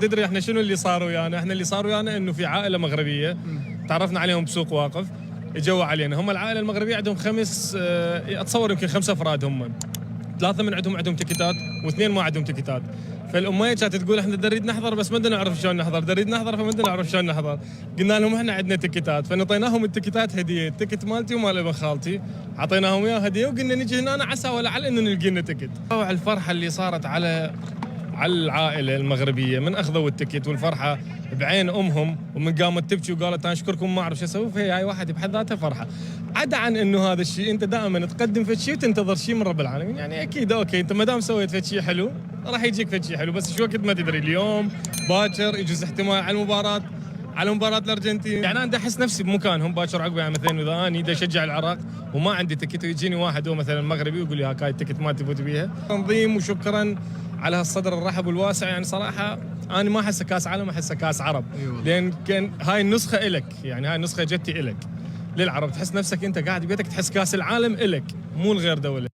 تدري احنا شنو اللي صار ويانا؟ احنا اللي صار ويانا انه في عائله مغربيه تعرفنا عليهم بسوق واقف، اجوا علينا. هم العائله المغربيه عندهم اتصور يمكن 5 افراد، هم 3 من عندهم تيكيتات واثنين ما عندهم تيكيتات. فالاميه كانت تقول احنا نريد نحضر بس ما بدنا نعرف شلون نحضر، نريد نحضر فما بدنا نعرف شلون نحضر. قلنا لهم احنا عندنا تيكيتات، فنطيناهم التيكيتات هديه، التيكت مالتي ومال ابن خالتي اعطيناهم اياه هديه، وقلنا نجي هنا عسى ولعل انه نلقي لنا تيكت. الفرحه اللي صارت على العائله المغربيه من اخذوا التيكت، والفرحه بعين امهم، ومن قامت تبكي وقالت انا اشكركم ما اعرف شو اسوي. فهي هاي واحد بحد ذاتها فرحه. عدا عن انه هذا الشيء انت دائما تقدم فد شيء وتنتظر شيء من رب العالمين، يعني اكيد اوكي انت ما دام سويت فد شيء حلو راح يجيك فد شيء حلو، بس شو وقت ما تدري اليوم باكر يجوز احتمال على مباراة الارجنتين. يعني انا احس نفسي بمكانهم باكر عقب يعني مثلا اذا اني دا اشجع العراق وما عندي تيكت ويجيني واحد هو مثلا مغربي ويقول لي هاي التيكت ما تفوت بيها. تنظيم وشكرا على هالصدر الرحب والواسع. يعني صراحه انا ما احسه كاس عالم، احسه كاس عرب. لان كان هاي النسخه الك، يعني هاي النسخه جتي الك للعرب، تحس نفسك انت قاعد ببيتك تحس كاس العالم الك مو لغير دوله.